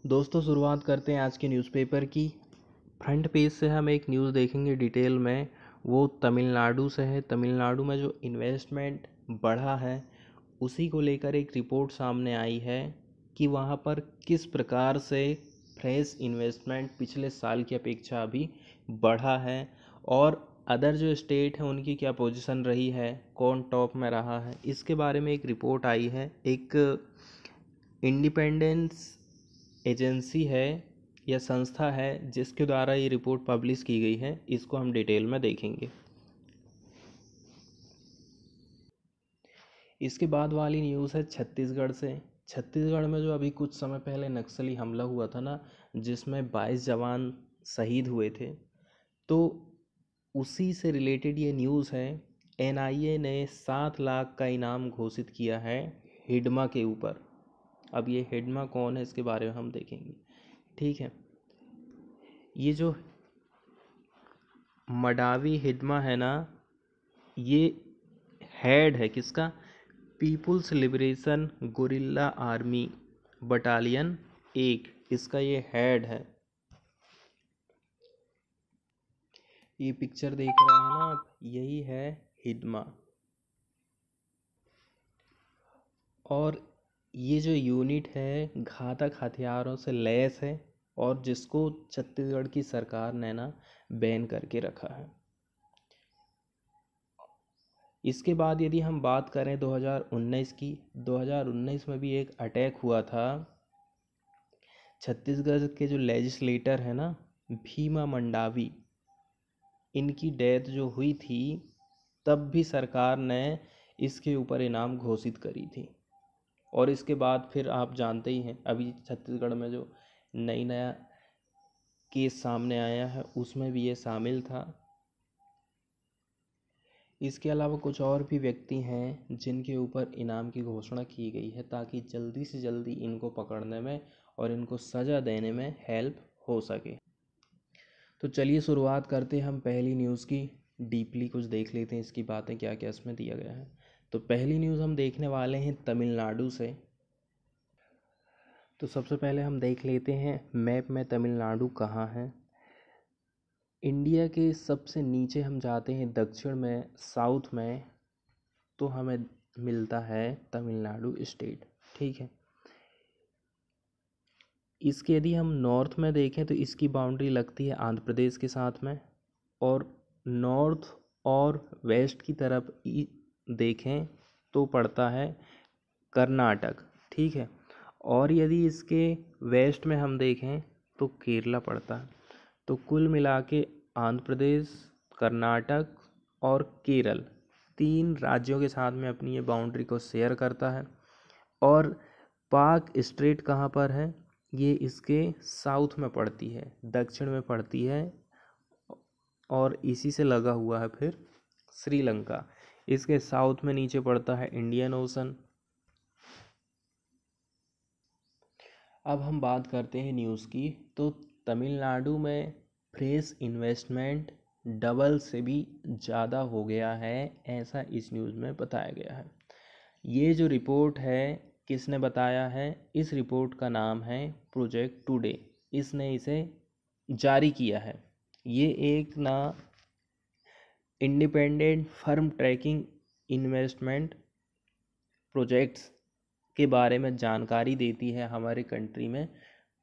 दोस्तों शुरुआत करते हैं आज के न्यूज़पेपर की। फ्रंट पेज से हम एक न्यूज़ देखेंगे डिटेल में। वो तमिलनाडु से है। तमिलनाडु में जो इन्वेस्टमेंट बढ़ा है उसी को लेकर एक रिपोर्ट सामने आई है कि वहाँ पर किस प्रकार से फ्रेश इन्वेस्टमेंट पिछले साल की अपेक्षा अभी बढ़ा है और अदर जो स्टेट हैं उनकी क्या पोजीशन रही है, कौन टॉप में रहा है, इसके बारे में एक रिपोर्ट आई है। एक इंडिपेंडेंस एजेंसी है या संस्था है जिसके द्वारा ये रिपोर्ट पब्लिश की गई है। इसको हम डिटेल में देखेंगे। इसके बाद वाली न्यूज़ है छत्तीसगढ़ से। छत्तीसगढ़ में जो अभी कुछ समय पहले नक्सली हमला हुआ था ना, जिसमें 22 जवान शहीद हुए थे, तो उसी से रिलेटेड ये न्यूज़ है। एनआईए ने 7 लाख का इनाम घोषित किया है हिडमा के ऊपर। अब ये हिडमा कौन है इसके बारे में हम देखेंगे। ठीक है, ये जो मडावी हिडमा है ना, ये हेड है किसका? People's Liberation Guerrilla Army battalion 1, इसका ये हेड है। ये पिक्चर देख रहे हैं ना आप, यही है हिडमा। और ये जो यूनिट है घातक हथियारों से लैस है और जिसको छत्तीसगढ़ की सरकार ने ना बैन करके रखा है। इसके बाद यदि हम बात करें 2019 की, 2019 में भी एक अटैक हुआ था। छत्तीसगढ़ के जो लेजिस्लेटर है ना, भीमा मंडावी, इनकी डेथ जो हुई थी, तब भी सरकार ने इसके ऊपर इनाम घोषित करी थी। और इसके बाद फिर आप जानते ही हैं अभी छत्तीसगढ़ में जो नया केस सामने आया है उसमें भी ये शामिल था। इसके अलावा कुछ और भी व्यक्ति हैं जिनके ऊपर इनाम की घोषणा की गई है ताकि जल्दी से जल्दी इनको पकड़ने में और इनको सज़ा देने में हेल्प हो सके। तो चलिए शुरुआत करते हैं हम पहली न्यूज़ की। डीपली कुछ देख लेते हैं इसकी बातें क्या क्या इसमें दिया गया है। तो पहली न्यूज़ हम देखने वाले हैं तमिलनाडु से। तो सबसे पहले हम देख लेते हैं मैप में तमिलनाडु कहाँ है। इंडिया के सबसे नीचे हम जाते हैं दक्षिण में, साउथ में, तो हमें मिलता है तमिलनाडु स्टेट। ठीक है, इसके यदि हम नॉर्थ में देखें तो इसकी बाउंड्री लगती है आंध्र प्रदेश के साथ में, और नॉर्थ और वेस्ट की तरफ देखें तो पड़ता है कर्नाटक। ठीक है, और यदि इसके वेस्ट में हम देखें तो केरला पड़ता है। तो कुल मिला के आंध्र प्रदेश, कर्नाटक और केरल 3 राज्यों के साथ में अपनी ये बाउंड्री को शेयर करता है। और पाक स्ट्रेट कहाँ पर है? ये इसके साउथ में पड़ती है, दक्षिण में पड़ती है, और इसी से लगा हुआ है फिर श्रीलंका। इसके साउथ में नीचे पड़ता है इंडियन ओशन। अब हम बात करते हैं न्यूज़ की। तो तमिलनाडु में फ्रेश इन्वेस्टमेंट डबल से भी ज़्यादा हो गया है, ऐसा इस न्यूज़ में बताया गया है। ये जो रिपोर्ट है किसने बताया है? इस रिपोर्ट का नाम है प्रोजेक्ट टुडे। इसने इसे जारी किया है। ये एक ना independent firm tracking investment projects के बारे में जानकारी देती है हमारे कंट्री में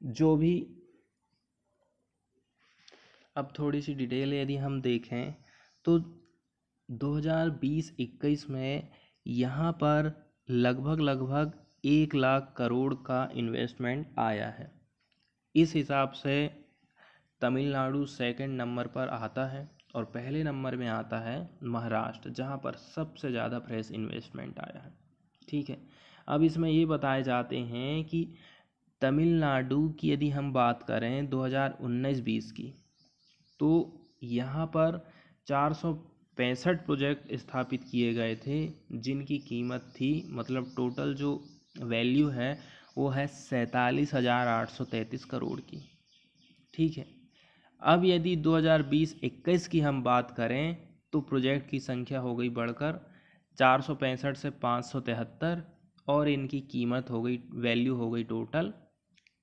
जो भी। अब थोड़ी सी डिटेल यदि हम देखें तो 2020-21 में यहाँ पर लगभग 1 लाख करोड़ का इन्वेस्टमेंट आया है। इस हिसाब से तमिलनाडु सेकंड नंबर पर आता है और पहले नंबर में आता है महाराष्ट्र, जहाँ पर सबसे ज़्यादा फ्रेश इन्वेस्टमेंट आया है। ठीक है, अब इसमें ये बताए जाते हैं कि तमिलनाडु की यदि हम बात करें 2019-20 की, तो यहाँ पर 465 प्रोजेक्ट स्थापित किए गए थे जिनकी कीमत थी, मतलब टोटल जो वैल्यू है वो है 47,833 करोड़ की। ठीक है, अब यदि 2020-21 की हम बात करें तो प्रोजेक्ट की संख्या हो गई बढ़कर 465 से 573, और इनकी कीमत हो गई, वैल्यू हो गई टोटल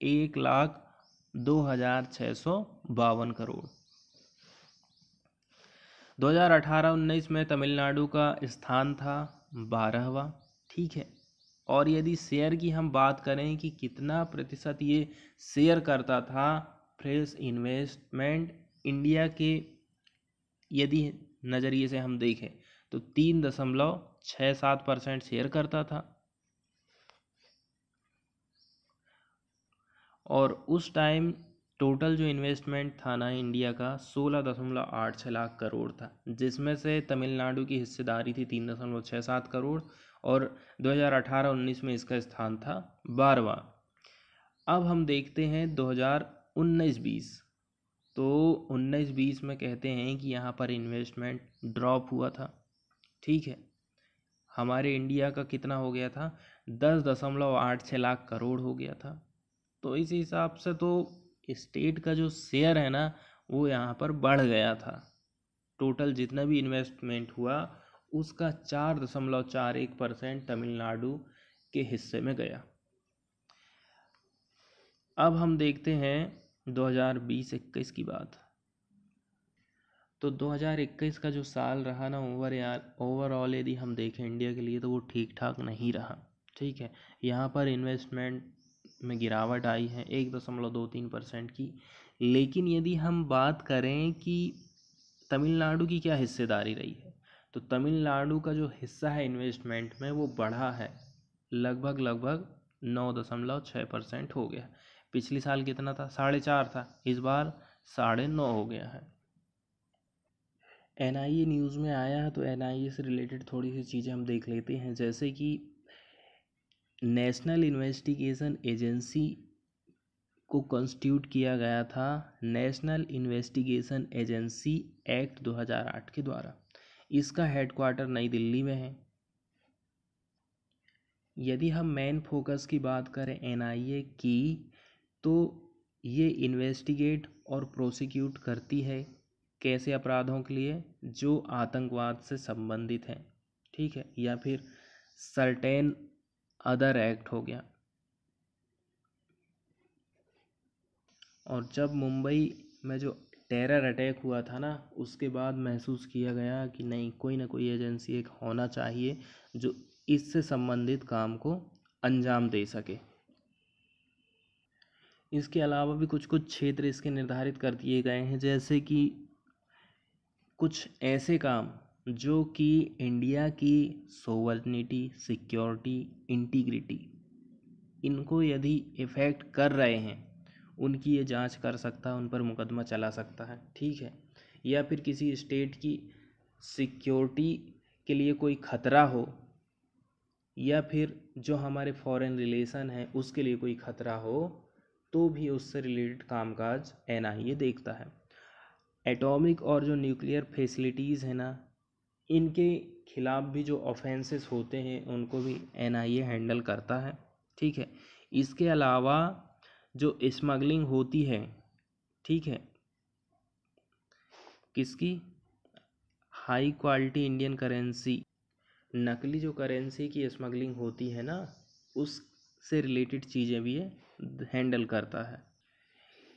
1,02,652 करोड़। 2018-19 में तमिलनाडु का स्थान था 12वां। ठीक है, और यदि शेयर की हम बात करें कि कितना प्रतिशत ये शेयर करता था फ्रेश इन्वेस्टमेंट इंडिया के यदि नज़रिए से हम देखें तो 3.67% शेयर करता था। और उस टाइम टोटल जो इन्वेस्टमेंट था ना इंडिया का 16.86 लाख करोड़ था, जिसमें से तमिलनाडु की हिस्सेदारी थी 3.67 करोड़ और 2018-19 में इसका स्थान था 12वां। अब हम देखते हैं 2019-20, तो 19-20 में कहते हैं कि यहाँ पर इन्वेस्टमेंट ड्रॉप हुआ था। ठीक है, हमारे इंडिया का कितना हो गया था, 10.86 लाख करोड़ हो गया था। तो इस हिसाब से तो स्टेट का जो शेयर है ना वो यहाँ पर बढ़ गया था। टोटल जितना भी इन्वेस्टमेंट हुआ उसका 4.41% तमिलनाडु के हिस्से में गया। अब हम देखते हैं 2020-21 की बात। तो 2021 का जो साल रहा ना ओवरऑल यदि हम देखें इंडिया के लिए तो वो ठीक ठाक नहीं रहा। ठीक है, यहाँ पर इन्वेस्टमेंट में गिरावट आई है 1.23% की। लेकिन यदि हम बात करें कि तमिलनाडु की क्या हिस्सेदारी रही है, तो तमिलनाडु का जो हिस्सा है इन्वेस्टमेंट में वो बढ़ा है, लगभग 9.6% हो गया। पिछले साल कितना था, 4.5 था, इस बार 9.5 हो गया है। NIA न्यूज़ में आया है, तो NIA से रिलेटेड थोड़ी सी चीज़ें हम देख लेते हैं। जैसे कि नेशनल इन्वेस्टिगेशन एजेंसी को कॉन्स्टिट्यूट किया गया था नेशनल इन्वेस्टिगेशन एजेंसी एक्ट 2008 के द्वारा। इसका हेडक्वार्टर नई दिल्ली में है। यदि हम मेन फोकस की बात करें NIA की, तो ये इन्वेस्टिगेट और प्रोसिक्यूट करती है कैसे अपराधों के लिए, जो आतंकवाद से संबंधित हैं। ठीक है, या फिर सर्टेन अदर एक्ट हो गया। और जब मुंबई में जो टेरर अटैक हुआ था ना, उसके बाद महसूस किया गया कि नहीं, कोई ना कोई एजेंसी एक होना चाहिए जो इससे संबंधित काम को अंजाम दे सके। इसके अलावा भी कुछ कुछ क्षेत्र इसके निर्धारित कर दिए गए हैं, जैसे कि कुछ ऐसे काम जो कि इंडिया की सोवरेनिटी, सिक्योरिटी, इंटीग्रिटी, इनको यदि इफ़ेक्ट कर रहे हैं, उनकी ये जांच कर सकता है, उन पर मुकदमा चला सकता है। ठीक है, या फिर किसी स्टेट की सिक्योरिटी के लिए कोई ख़तरा हो, या फिर जो हमारे फॉरेन रिलेशन है उसके लिए कोई ख़तरा हो, तो भी उससे रिलेटेड कामकाज NIA देखता है। एटॉमिक और जो न्यूक्लियर फैसिलिटीज़ है ना, इनके खिलाफ भी जो ऑफेंसेस होते हैं उनको भी NIA हैंडल करता है। ठीक है, इसके अलावा जो स्मगलिंग होती है, ठीक है, किसकी, हाई क्वालिटी इंडियन करेंसी, नकली जो करेंसी की स्मगलिंग होती है ना, उससे रिलेटेड चीज़ें भी ये हैंडल करता है।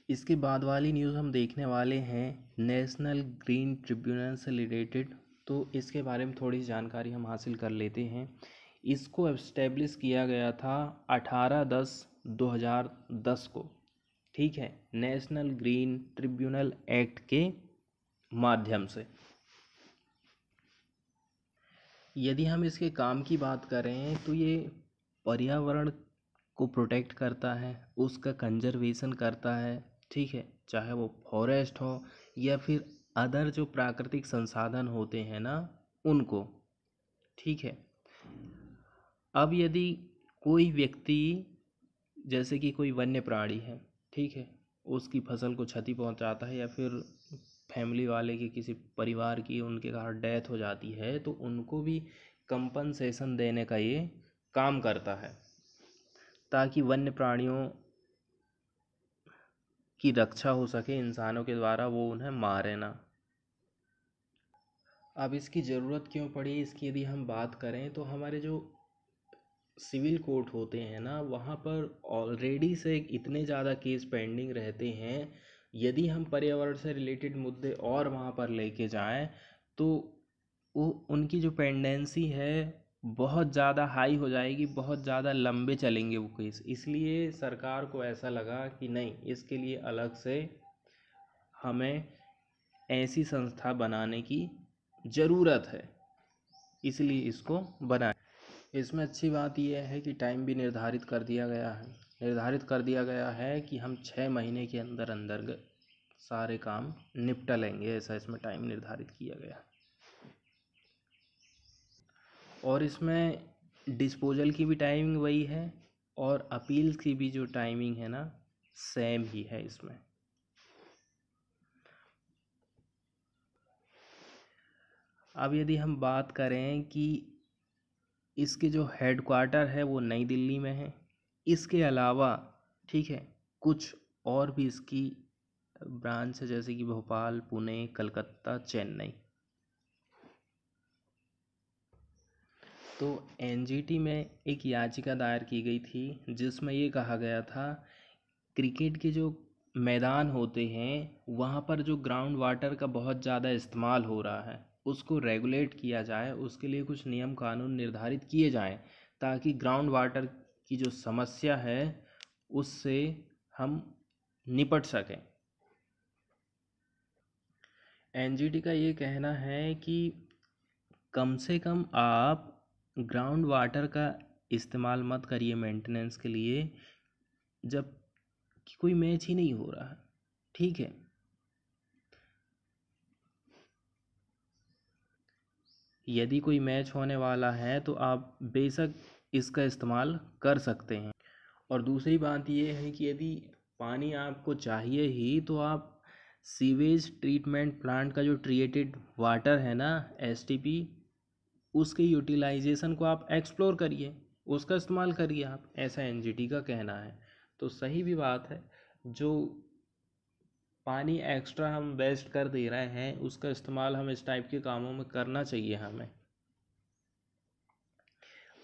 इसके बाद वाली न्यूज़ हम देखने वाले हैं नेशनल ग्रीन ट्रिब्यूनल से रिलेटेड। तो इसके बारे में थोड़ी जानकारी हम हासिल कर लेते हैं। इसको एस्टेब्लिश किया गया था 18/10/2010 को। ठीक है, नेशनल ग्रीन ट्रिब्यूनल एक्ट के माध्यम से। यदि हम इसके काम की बात करें तो ये पर्यावरण को प्रोटेक्ट करता है, उसका कंजर्वेशन करता है। ठीक है, चाहे वो फॉरेस्ट हो या फिर अदर जो प्राकृतिक संसाधन होते हैं ना उनको। ठीक है, अब यदि कोई व्यक्ति, जैसे कि कोई वन्य प्राणी है, ठीक है, उसकी फसल को क्षति पहुंचाता है या फिर फैमिली वाले के किसी परिवार की उनके कारण डेथ हो जाती है, तो उनको भी कंपनसेशन देने का ये काम करता है, ताकि वन्य प्राणियों की रक्षा हो सके इंसानों के द्वारा, वो उन्हें मारे ना। अब इसकी ज़रूरत क्यों पड़ी, इसकी यदि हम बात करें तो हमारे जो सिविल कोर्ट होते हैं ना, वहाँ पर ऑलरेडी से इतने ज़्यादा केस पेंडिंग रहते हैं। यदि हम पर्यावरण से रिलेटेड मुद्दे और वहाँ पर लेके जाएं तो वो उनकी जो पेंडेंसी है बहुत ज़्यादा हाई हो जाएगी, बहुत ज़्यादा लंबे चलेंगे वो केस। इसलिए सरकार को ऐसा लगा कि नहीं, इसके लिए अलग से हमें ऐसी संस्था बनाने की ज़रूरत है, इसलिए इसको बनाया। इसमें अच्छी बात यह है कि टाइम भी निर्धारित कर दिया गया है। निर्धारित कर दिया गया है कि हम 6 महीने के अंदर अंदर सारे काम निपटा लेंगे, ऐसा इसमें टाइम निर्धारित किया गया। और इसमें डिस्पोजल की भी टाइमिंग वही है और अपील की भी जो टाइमिंग है ना, सेम ही है इसमें। अब यदि हम बात करें कि इसके जो हेड क्वार्टर है वो नई दिल्ली में है, इसके अलावा ठीक है कुछ और भी इसकी ब्रांच है, जैसे कि भोपाल, पुणे, कलकत्ता, चेन्नई। तो एनजीटी में एक याचिका दायर की गई थी जिसमें ये कहा गया था क्रिकेट के जो मैदान होते हैं वहाँ पर जो ग्राउंड वाटर का बहुत ज़्यादा इस्तेमाल हो रहा है उसको रेगुलेट किया जाए, उसके लिए कुछ नियम कानून निर्धारित किए जाएं ताकि ग्राउंड वाटर की जो समस्या है उससे हम निपट सकें। एनजीटी का ये कहना है कि कम से कम आप ग्राउंड वाटर का इस्तेमाल मत करिए मेंटेनेंस के लिए जब कि कोई मैच ही नहीं हो रहा है, ठीक है। यदि कोई मैच होने वाला है तो आप बेशक इसका इस्तेमाल कर सकते हैं। और दूसरी बात ये है कि यदि पानी आपको चाहिए ही तो आप सीवेज ट्रीटमेंट प्लांट का जो ट्रीटेड वाटर है ना, एसटीपी, उसके यूटिलाइजेशन को आप एक्सप्लोर करिए, उसका इस्तेमाल करिए आप, ऐसा एनजीटी का कहना है। तो सही भी बात है, जो पानी एक्स्ट्रा हम वेस्ट कर दे रहे हैं उसका इस्तेमाल हम इस टाइप के कामों में करना चाहिए हमें।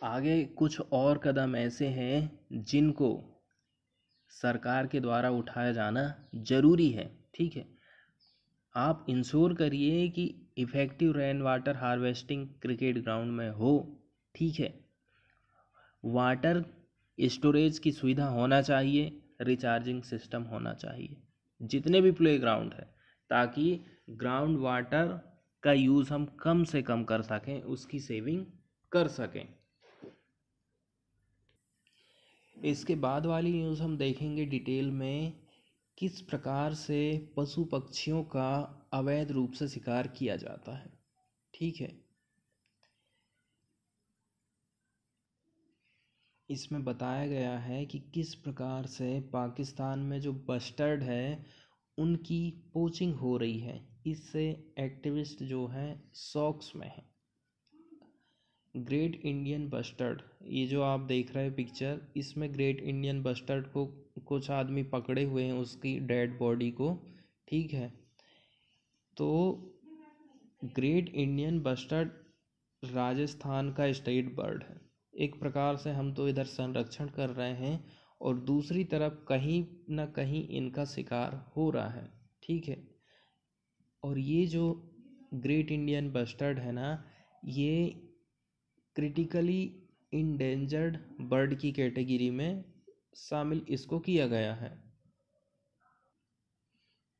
आगे कुछ और कदम ऐसे हैं जिनको सरकार के द्वारा उठाया जाना ज़रूरी है, ठीक है। आप इंश्योर करिए कि effective rain water harvesting cricket ground में हो, ठीक है। वाटर स्टोरेज की सुविधा होना चाहिए, रिचार्जिंग सिस्टम होना चाहिए जितने भी प्ले ग्राउंड है, ताकि ग्राउंड वाटर का यूज़ हम कम से कम कर सकें, उसकी सेविंग कर सकें। इसके बाद वाली न्यूज़ हम देखेंगे डिटेल में किस प्रकार से पशु पक्षियों का अवैध रूप से शिकार किया जाता है, ठीक है। इसमें बताया गया है कि किस प्रकार से पाकिस्तान में जो बस्टर्ड है उनकी पोचिंग हो रही है, इससे एक्टिविस्ट जो हैं शॉक्स में हैं। ग्रेट इंडियन बस्टर्ड, ये जो आप देख रहे हैं पिक्चर, इसमें ग्रेट इंडियन बस्टर्ड को कुछ आदमी पकड़े हुए हैं, उसकी डेड बॉडी को, ठीक है। तो ग्रेट इंडियन बस्टर्ड राजस्थान का स्टेट बर्ड है। एक प्रकार से हम तो इधर संरक्षण कर रहे हैं और दूसरी तरफ कहीं ना कहीं इनका शिकार हो रहा है, ठीक है। और ये जो ग्रेट इंडियन बस्टर्ड है ना, ये क्रिटिकली इंडेंजर्ड बर्ड की कैटेगरी में शामिल इसको किया गया है।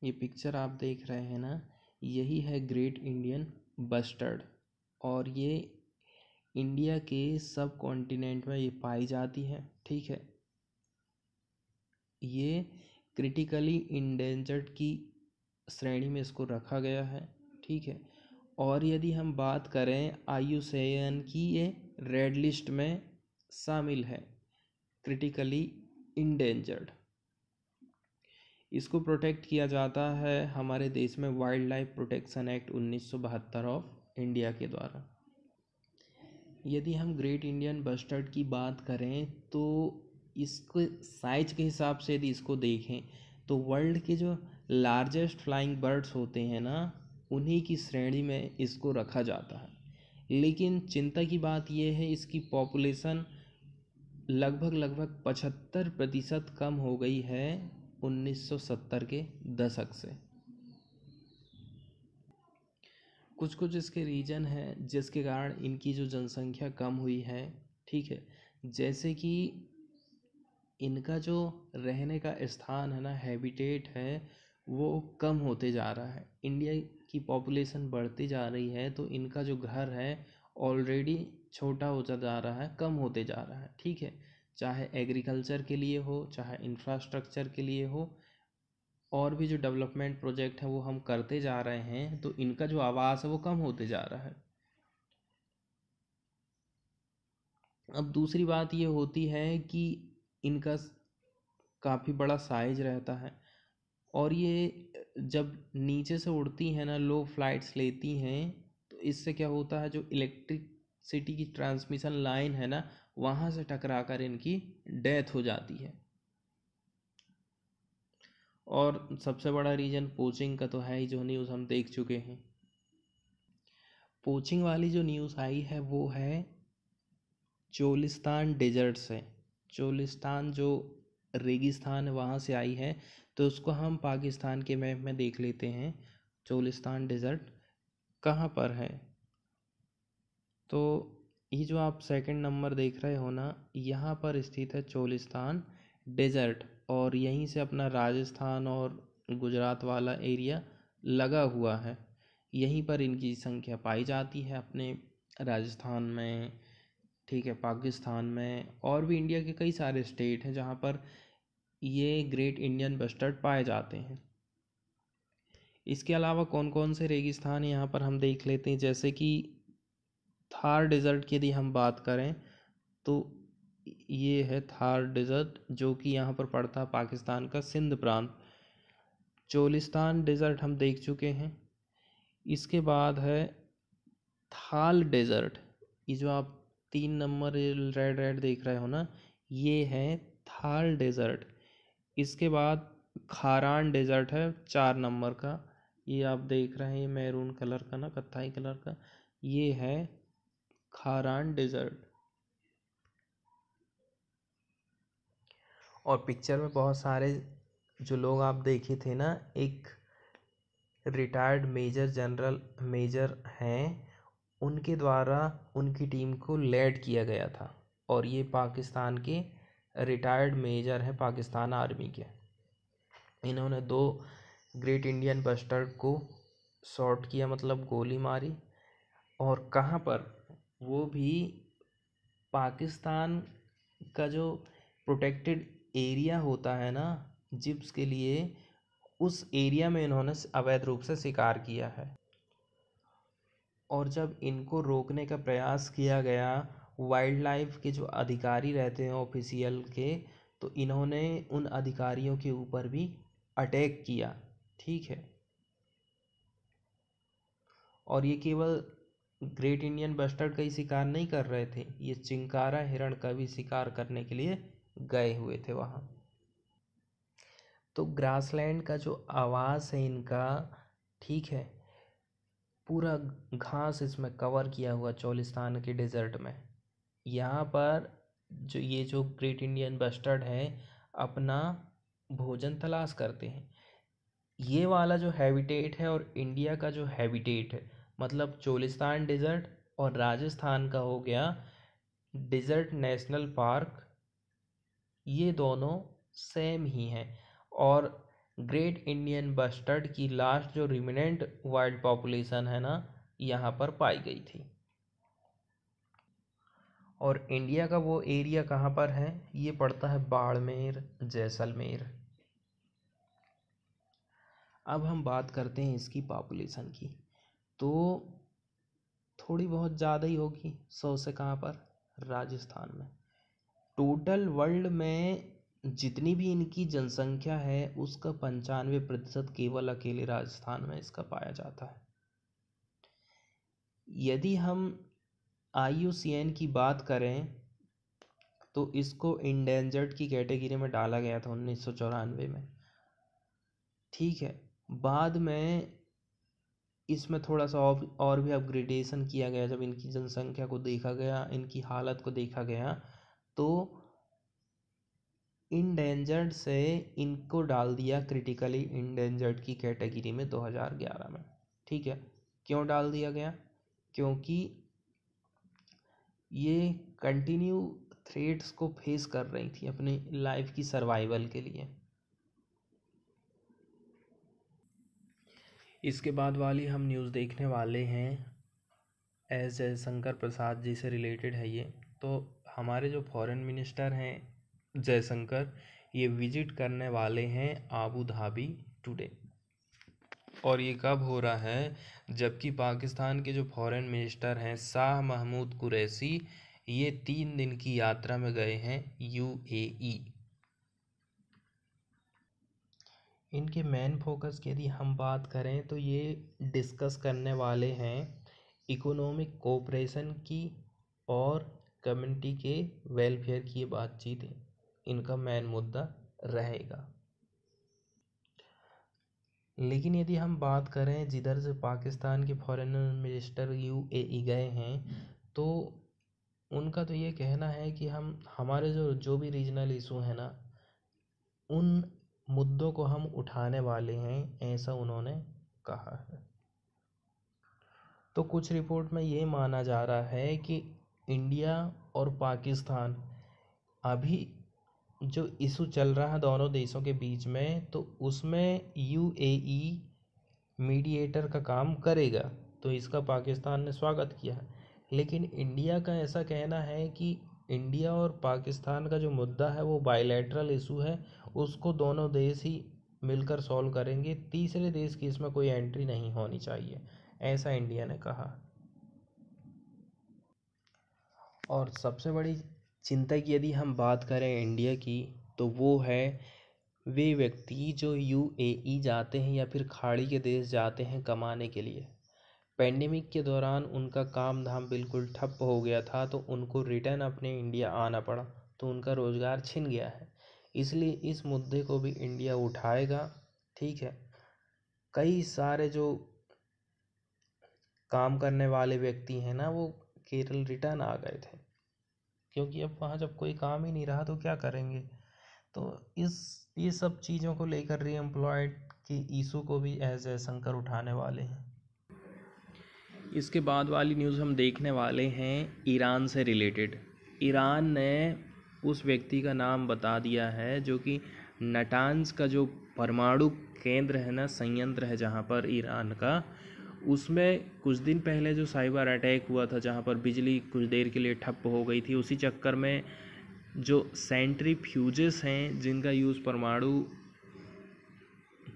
ये पिक्चर आप देख रहे हैं ना, यही है ग्रेट इंडियन बस्टर्ड और ये इंडिया के सब कॉन्टिनेंट में ये पाई जाती है, ठीक है। ये क्रिटिकली इंडेंजर्ड की श्रेणी में इसको रखा गया है, ठीक है। और यदि हम बात करें IUCN की, ये रेड लिस्ट में शामिल है, क्रिटिकली इंडेंजर्ड। इसको प्रोटेक्ट किया जाता है हमारे देश में wild life protection act 1972 of India के द्वारा। यदि हम ग्रेट इंडियन बस्टर्ड की बात करें तो इसको साइज के हिसाब से यदि इसको देखें तो वर्ल्ड के जो लार्जेस्ट फ्लाइंग बर्ड्स होते हैं ना, उन्हीं की श्रेणी में इसको रखा जाता है। लेकिन चिंता की बात यह है इसकी पॉपुलेशन लगभग लगभग 75% कम हो गई है 1970 के दशक से। कुछ कुछ इसके रीजन हैं जिसके कारण इनकी जो जनसंख्या कम हुई है, ठीक है। जैसे कि इनका जो रहने का स्थान है ना, हैबिटेट है, वो कम होते जा रहा है। इंडिया की पॉपुलेशन बढ़ती जा रही है तो इनका जो घर है ऑलरेडी छोटा होता जा रहा है, कम होते जा रहा है, ठीक है। चाहे एग्रीकल्चर के लिए हो, चाहे इंफ्रास्ट्रक्चर के लिए हो, और भी जो डेवलपमेंट प्रोजेक्ट है वो हम करते जा रहे हैं, तो इनका जो आवास है वो कम होते जा रहा है। अब दूसरी बात ये होती है कि इनका काफ़ी बड़ा साइज रहता है, और ये जब नीचे से उड़ती हैं ना, लो फ्लाइट्स लेती हैं, तो इससे क्या होता है, जो इलेक्ट्रिसिटी की ट्रांसमिशन लाइन है ना, वहाँ से टकरा कर इनकी डेथ हो जाती है। और सबसे बड़ा रीज़न पोचिंग का तो है ही, जो न्यूज़ हम देख चुके हैं। पोचिंग वाली जो न्यूज़ आई है वो है चोलिस्तान डेजर्ट से। चोलिस्तान जो रेगिस्तान है वहाँ से आई है, तो उसको हम पाकिस्तान के मैप में देख लेते हैं। चोलिस्तान डेजर्ट कहाँ पर है, तो ये जो आप सेकंड नंबर देख रहे हो ना, यहाँ पर स्थित है चोलिस्तान डेजर्ट, और यहीं से अपना राजस्थान और गुजरात वाला एरिया लगा हुआ है। यहीं पर इनकी संख्या पाई जाती है, अपने राजस्थान में, ठीक है, पाकिस्तान में, और भी इंडिया के कई सारे स्टेट हैं जहाँ पर ये ग्रेट इंडियन बस्टर्ड पाए जाते हैं। इसके अलावा कौन कौन से रेगिस्तान यहाँ पर हम देख लेते हैं। जैसे कि थार डेजर्ट की यदि हम बात करें तो ये है थार डेजर्ट, जो कि यहाँ पर पड़ता है पाकिस्तान का सिंध प्रांत। चोलिस्तान डेजर्ट हम देख चुके हैं। इसके बाद है थाल डेजर्ट। ये जो आप 3 नंबर रेड रेड देख रहे हो ना, ये है थाल डेजर्ट। इसके बाद खारान डेजर्ट है 4 नंबर का, ये आप देख रहे हैं मैरून कलर का ना, कत्थई कलर का, ये है खारान डेजर्ट। और पिक्चर में बहुत सारे जो लोग आप देखे थे ना, एक रिटायर्ड मेजर जनरल मेजर हैं, उनके द्वारा उनकी टीम को लेड किया गया था, और ये पाकिस्तान के रिटायर्ड मेजर हैं पाकिस्तान आर्मी के। इन्होंने 2 ग्रेट इंडियन बस्टर्ड को शॉट किया, मतलब गोली मारी। और कहाँ पर, वो भी पाकिस्तान का जो प्रोटेक्टेड एरिया होता है ना जिप्स के लिए, उस एरिया में इन्होंने अवैध रूप से शिकार किया है। और जब इनको रोकने का प्रयास किया गया वाइल्ड लाइफ के जो अधिकारी रहते हैं ऑफिशियल के, तो इन्होंने उन अधिकारियों के ऊपर भी अटैक किया, ठीक है। और ये केवल ग्रेट इंडियन बस्टर्ड का ही शिकार नहीं कर रहे थे, ये चिंकारा हिरण का भी शिकार करने के लिए गए हुए थे वहाँ। तो ग्रासलैंड का जो आवास है इनका, ठीक है, पूरा घास इसमें कवर किया हुआ चोलिस्तान के डेजर्ट में। यहाँ पर जो ग्रेट इंडियन बस्टर्ड है अपना भोजन तलाश करते हैं। ये वाला जो हैबिटेट है और इंडिया का जो हैबिटेट है, मतलब चोलिस्तान डेजर्ट और राजस्थान का हो गया डेजर्ट नेशनल पार्क, ये दोनों सेम ही हैं। और ग्रेट इंडियन बस्टर्ड की लास्ट जो रिमिनेंट वाइल्ड पॉपुलेशन है ना, यहाँ पर पाई गई थी। और इंडिया का वो एरिया कहाँ पर है, ये पड़ता है बाड़मेर, जैसलमेर। अब हम बात करते हैं इसकी पॉपुलेशन की, तो थोड़ी बहुत ज़्यादा ही होगी, 100 से कहाँ पर, राजस्थान में। टोटल वर्ल्ड में जितनी भी इनकी जनसंख्या है उसका 95% केवल अकेले राजस्थान में इसका पाया जाता है। यदि हम IUCN की बात करें तो इसको इंडेंजर्ड की कैटेगरी में डाला गया था 1994 में, ठीक है। बाद में इसमें थोड़ा सा और भी अपग्रेडेशन किया गया, जब इनकी जनसंख्या को देखा गया, इनकी हालत को देखा गया, तो इंडेंजर्ड से इनको डाल दिया क्रिटिकली इंडेंजर्ड की कैटेगरी में 2011 में। ठीक है, क्यों डाल दिया गया? क्योंकि ये कंटिन्यू थ्रेट्स को फेस कर रही थी अपनी लाइफ की सर्वाइवल के लिए। इसके बाद वाली हम न्यूज़ देखने वाले हैं एस जयशंकर प्रसाद जी से रिलेटेड है ये। तो हमारे जो फॉरेन मिनिस्टर हैं जयशंकर, ये विजिट करने वाले हैं आबू धाबी टुडे। और ये कब हो रहा है? जबकि पाकिस्तान के जो फॉरेन मिनिस्टर हैं शाह महमूद कुरैशी, ये 3 दिन की यात्रा में गए हैं यूएई। इनके मेन फोकस की यदि हम बात करें तो ये डिस्कस करने वाले हैं इकोनॉमिक कोऑपरेशन की और कम्युनिटी के वेलफेयर की बातचीत इनका मेन मुद्दा रहेगा। लेकिन यदि हम बात करें जिधर से पाकिस्तान के फॉरेन मिनिस्टर यूएई गए हैं, तो उनका तो ये कहना है कि हम हमारे जो भी रीजनल इशू है ना, उन मुद्दों को हम उठाने वाले हैं, ऐसा उन्होंने कहा है। तो कुछ रिपोर्ट में ये माना जा रहा है कि इंडिया और पाकिस्तान अभी जो इशू चल रहा है दोनों देशों के बीच में, तो उसमें यूएई मीडिएटर का काम करेगा। तो इसका पाकिस्तान ने स्वागत किया है। लेकिन इंडिया का ऐसा कहना है कि इंडिया और पाकिस्तान का जो मुद्दा है वो बायलैटरल इशू है, उसको दोनों देश ही मिलकर सॉल्व करेंगे, तीसरे देश की इसमें कोई एंट्री नहीं होनी चाहिए, ऐसा इंडिया ने कहा। और सबसे बड़ी चिंता की यदि हम बात करें इंडिया की, तो वो है वे व्यक्ति जो यूएई जाते हैं या फिर खाड़ी के देश जाते हैं कमाने के लिए। पेंडेमिक के दौरान उनका काम धाम बिल्कुल ठप हो गया था, तो उनको रिटर्न अपने इंडिया आना पड़ा, तो उनका रोज़गार छिन गया है। इसलिए इस मुद्दे को भी इंडिया उठाएगा। ठीक है, कई सारे जो काम करने वाले व्यक्ति हैं ना, वो केरल रिटर्न आ गए थे, क्योंकि अब वहाँ जब कोई काम ही नहीं रहा तो क्या करेंगे। तो ये सब चीज़ों को लेकर रीएम्प्लॉयड की इशू को भी एस जयशंकर उठाने वाले हैं। इसके बाद वाली न्यूज़ हम देखने वाले हैं ईरान से रिलेटेड। ईरान ने उस व्यक्ति का नाम बता दिया है जो कि नटांज का जो परमाणु केंद्र है ना, संयंत्र है जहाँ पर ईरान का, उसमें कुछ दिन पहले जो साइबर अटैक हुआ था, जहाँ पर बिजली कुछ देर के लिए ठप हो गई थी, उसी चक्कर में जो सेंट्रीफ्यूजेस हैं जिनका यूज़ परमाणु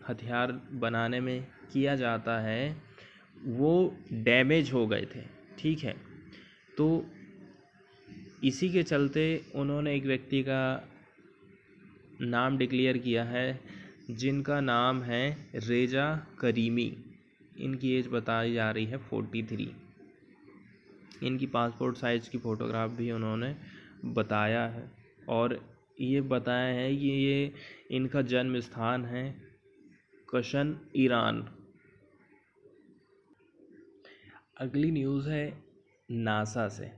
हथियार बनाने में किया जाता है, वो डैमेज हो गए थे। ठीक है, तो इसी के चलते उन्होंने एक व्यक्ति का नाम डिक्लेयर किया है जिनका नाम है रेजा करीमी। इनकी एज बताई जा रही है 43। इनकी पासपोर्ट साइज़ की फ़ोटोग्राफ भी उन्होंने बताया है, और ये बताया है कि ये इनका जन्म स्थान है कशन, ईरान। अगली न्यूज़ है नासा से।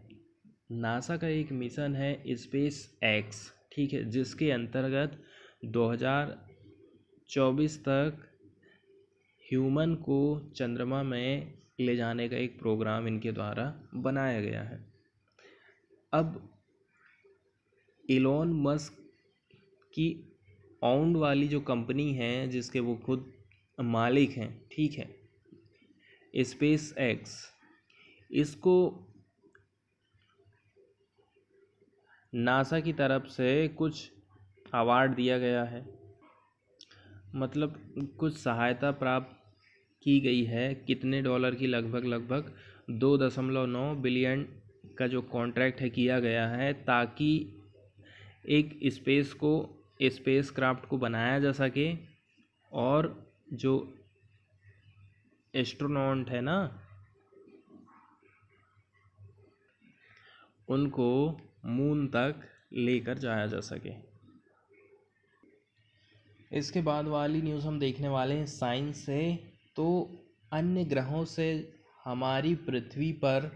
नासा का एक मिशन है स्पेस एक्स, ठीक है, जिसके अंतर्गत 2024 तक ह्यूमन को चंद्रमा में ले जाने का एक प्रोग्राम इनके द्वारा बनाया गया है। अब इलॉन मस्क की ओन्ड वाली जो कंपनी है जिसके वो खुद मालिक हैं, ठीक है, स्पेस एक्स, इसको नासा की तरफ से कुछ अवार्ड दिया गया है, मतलब कुछ सहायता प्राप्त की गई है। कितने डॉलर की? लगभग 2.9 बिलियन का जो कॉन्ट्रैक्ट है किया गया है, ताकि एक स्पेस क्राफ्ट को बनाया जा सके और जो एस्ट्रोनॉट है ना, उनको मून तक लेकर जाया जा सके। इसके बाद वाली न्यूज़ हम देखने वाले हैं साइंस से। तो अन्य ग्रहों से हमारी पृथ्वी पर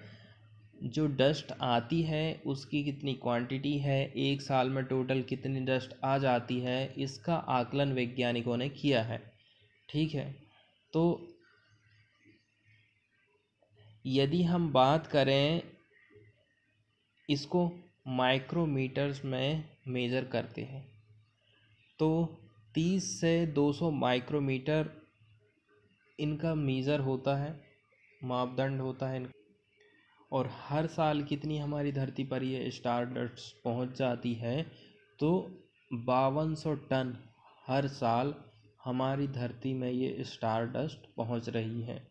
जो डस्ट आती है उसकी कितनी क्वांटिटी है, एक साल में टोटल कितनी डस्ट आ जाती है, इसका आकलन वैज्ञानिकों ने किया है। ठीक है, तो यदि हम बात करें, इसको माइक्रोमीटर्स में मेज़र करते हैं, तो 30 से 200 माइक्रोमीटर इनका मेज़र होता है, मापदंड होता है इनका। और हर साल कितनी हमारी धरती पर ये स्टार डस्ट पहुँच जाती है, तो 5200 टन हर साल हमारी धरती में ये स्टार डस्ट पहुँच रही है,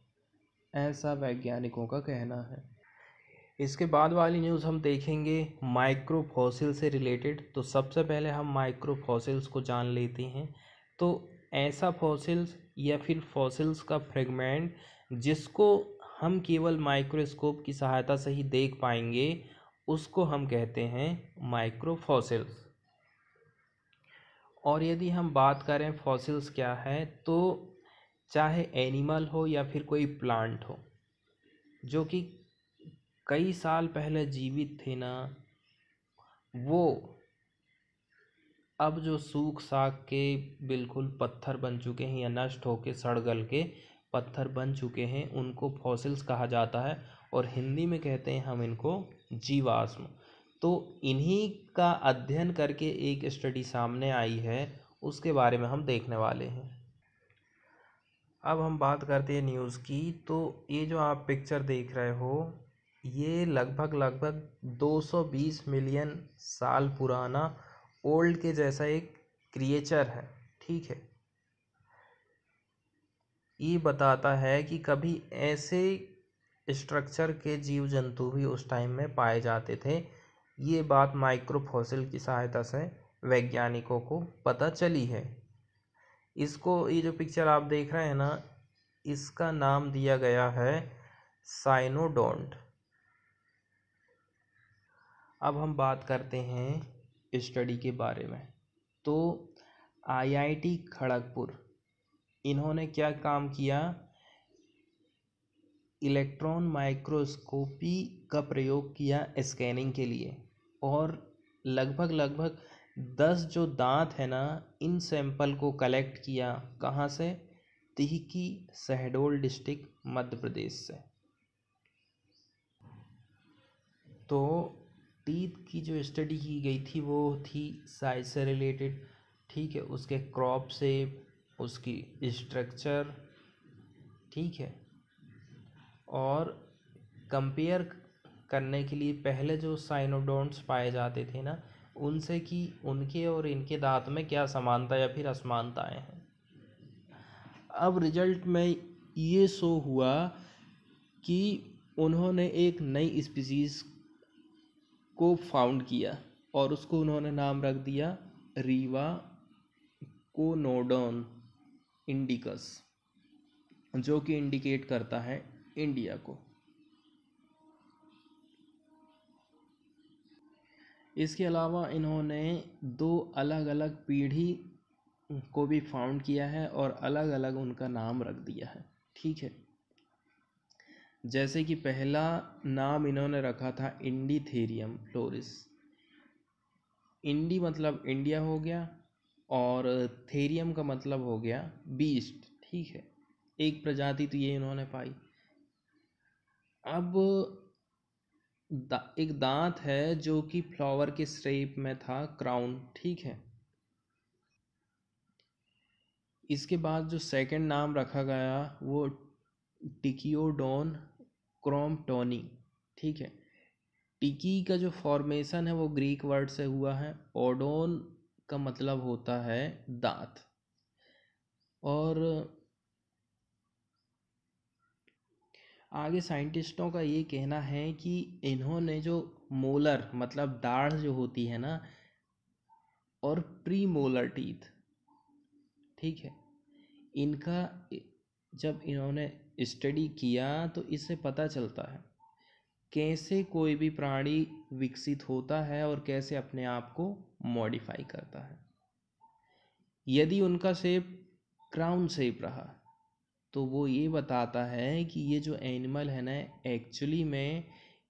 ऐसा वैज्ञानिकों का कहना है। इसके बाद वाली न्यूज़ हम देखेंगे माइक्रो फॉसिल से रिलेटेड। तो सबसे पहले हम माइक्रो फॉसिल्स को जान लेते हैं। तो ऐसा फॉसिल्स या फिर फॉसिल्स का फ्रेगमेंट जिसको हम केवल माइक्रोस्कोप की सहायता से ही देख पाएंगे, उसको हम कहते हैं माइक्रो फॉसिल्स। और यदि हम बात करें फॉसिल्स क्या है, तो चाहे एनिमल हो या फिर कोई प्लांट हो जो कि कई साल पहले जीवित थे ना, वो अब जो सूख साख के बिल्कुल पत्थर बन चुके हैं या नष्ट होके सड़ गल के पत्थर बन चुके हैं, उनको फॉसिल्स कहा जाता है। और हिंदी में कहते हैं हम इनको जीवाश्म। तो इन्हीं का अध्ययन करके एक स्टडी सामने आई है, उसके बारे में हम देखने वाले हैं। अब हम बात करते हैं न्यूज़ की। तो ये जो आप पिक्चर देख रहे हो, ये लगभग 220 मिलियन साल पुराना ओल्ड के जैसा एक क्रिएचर है। ठीक है, ये बताता है कि कभी ऐसे स्ट्रक्चर के जीव जंतु भी उस टाइम में पाए जाते थे। ये बात माइक्रोफॉसिल की सहायता से वैज्ञानिकों को पता चली है। इसको, ये जो पिक्चर आप देख रहे हैं ना, इसका नाम दिया गया है साइनोडोंट। अब हम बात करते हैं स्टडी के बारे में। तो आईआईटी खड़गपुर, इन्होंने क्या काम किया, इलेक्ट्रॉन माइक्रोस्कोपी का प्रयोग किया स्कैनिंग के लिए। और लगभग 10 जो दांत है ना, इन सैंपल को कलेक्ट किया। कहाँ से? तिहकी शहडोल डिस्ट्रिक्ट मध्य प्रदेश से। तो टीथ की जो स्टडी की गई थी वो थी साइज से रिलेटेड। ठीक है, उसके क्रॉप शेप, उसकी स्ट्रक्चर। ठीक है, और कंपेयर करने के लिए पहले जो साइनोडोंट्स पाए जाते थे ना, उनसे कि उनके और इनके दांत में क्या समानता या फिर असमानताएं हैं। अब रिजल्ट में ये शो हुआ कि उन्होंने एक नई स्पीसीज को फाउंड किया और उसको उन्होंने नाम रख दिया रीवा कोनोडोन इंडिकस, जो कि इंडिकेट करता है इंडिया को। इसके अलावा इन्होंने 2 अलग अलग पीढ़ी को भी फाउंड किया है और अलग अलग उनका नाम रख दिया है। ठीक है, जैसे कि पहला नाम इन्होंने रखा था इंडीथेरियम फ्लोरिस। इंडी मतलब इंडिया हो गया और थेरियम का मतलब हो गया बीस्ट। ठीक है, एक प्रजाति तो ये इन्होंने पाई। अब एक दांत है जो कि फ्लावर के शेप में था, क्राउन। ठीक है, इसके बाद जो सेकंड नाम रखा गया वो टिकियोडोन क्रोम्पटोनी। ठीक है, टिकी का जो फॉर्मेशन है वो ग्रीक वर्ड से हुआ है। ओडोन का मतलब होता है दांत। और आगे साइंटिस्टों का ये कहना है कि इन्होंने जो मोलर मतलब दाढ़ जो होती है ना, और प्री मोलर टीथ, ठीक है, इनका जब इन्होंने स्टडी किया तो इससे पता चलता है कैसे कोई भी प्राणी विकसित होता है और कैसे अपने आप को मॉडिफाई करता है। यदि उनका शेप क्राउन शेप रहा तो वो ये बताता है कि ये जो एनिमल है ना, एक्चुअली में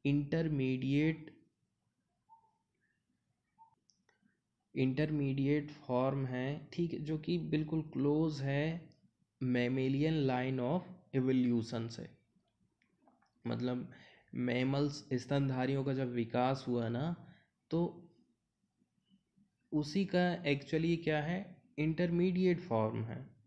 इंटरमीडिएट इंटरमीडिएट फॉर्म है, ठीक है, जो कि बिल्कुल क्लोज है मैमेलियन लाइन ऑफ एवोल्यूशन से। मतलब मैमल्स स्तनधारियों का जब विकास हुआ ना, तो उसी का एक्चुअली क्या है, इंटरमीडिएट फॉर्म है।